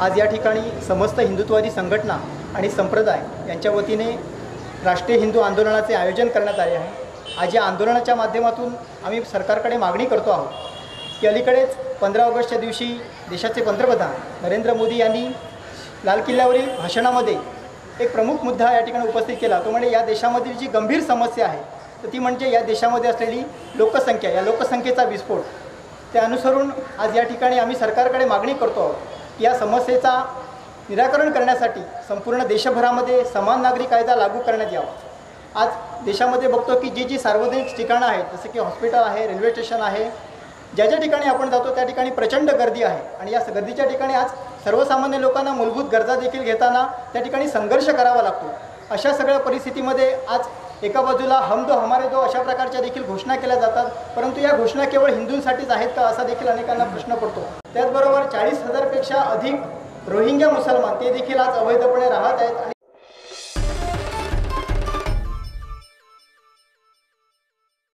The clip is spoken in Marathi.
आज या ठिकाणी समस्त हिंदुत्ववादी संघटना आणि संप्रदाय यांच्या वतीने राष्ट्रीय हिंदू आंदोलनाचे आयोजन करण्यात आले आहे। आज या आंदोलनाच्या माध्यमातून आम्ही सरकारकडे मागणी करतो आहोत की अलीकडेच 15 ऑगस्टच्या दिवशी देशाचे पंतप्रधान नरेंद्र मोदी यांनी लाल किल्ल्यावरील भाषणामध्ये एक प्रमुख मुद्दा या ठिकाणी उपस्थित केला। तो म्हणजे या देशामधील जी गंभीर समस्या आहे तर ती म्हणजे या देशामध्ये असलेली लोकसंख्या, या लोकसंख्येचा विस्फोट। त्या अनुसरून आज या ठिकाणी आम्ही सरकारकडे मागणी करतो आहोत की या समस्येचा निराकरण करण्यासाठी संपूर्ण देशभरामध्ये समान नागरी कायदा लागू करण्यात यावा। आज देशामध्ये बघतो की जी सार्वजनिक ठिकाणं आहेत, जसे की हॉस्पिटल आहे, रेल्वे स्टेशन आहे, ज्या ठिकाणी आपण जातो त्या ठिकाणी प्रचंड गर्दी आहे आणि या गर्दीच्या ठिकाणी आज सर्वसामान्य लोकांना मूलभूत गरजा देखील घेताना त्या ठिकाणी संघर्ष करावा लागतो। अशा सगळ्या परिस्थितीमध्ये आज एका बाजूला हम दो हमारे दो अशा प्रकारच्या देखील घोषणा केल्या जातात, परंतु या घोषणा केवळ हिंदूंसाठीच आहेत का असा देखील अनेकांना प्रश्न पडतो। त्याचबरोबर 40,000 पेक्षा अधिक रोहिंग्या मुसलमान ते देखील आज अवैधपणे राहत आहेत आणि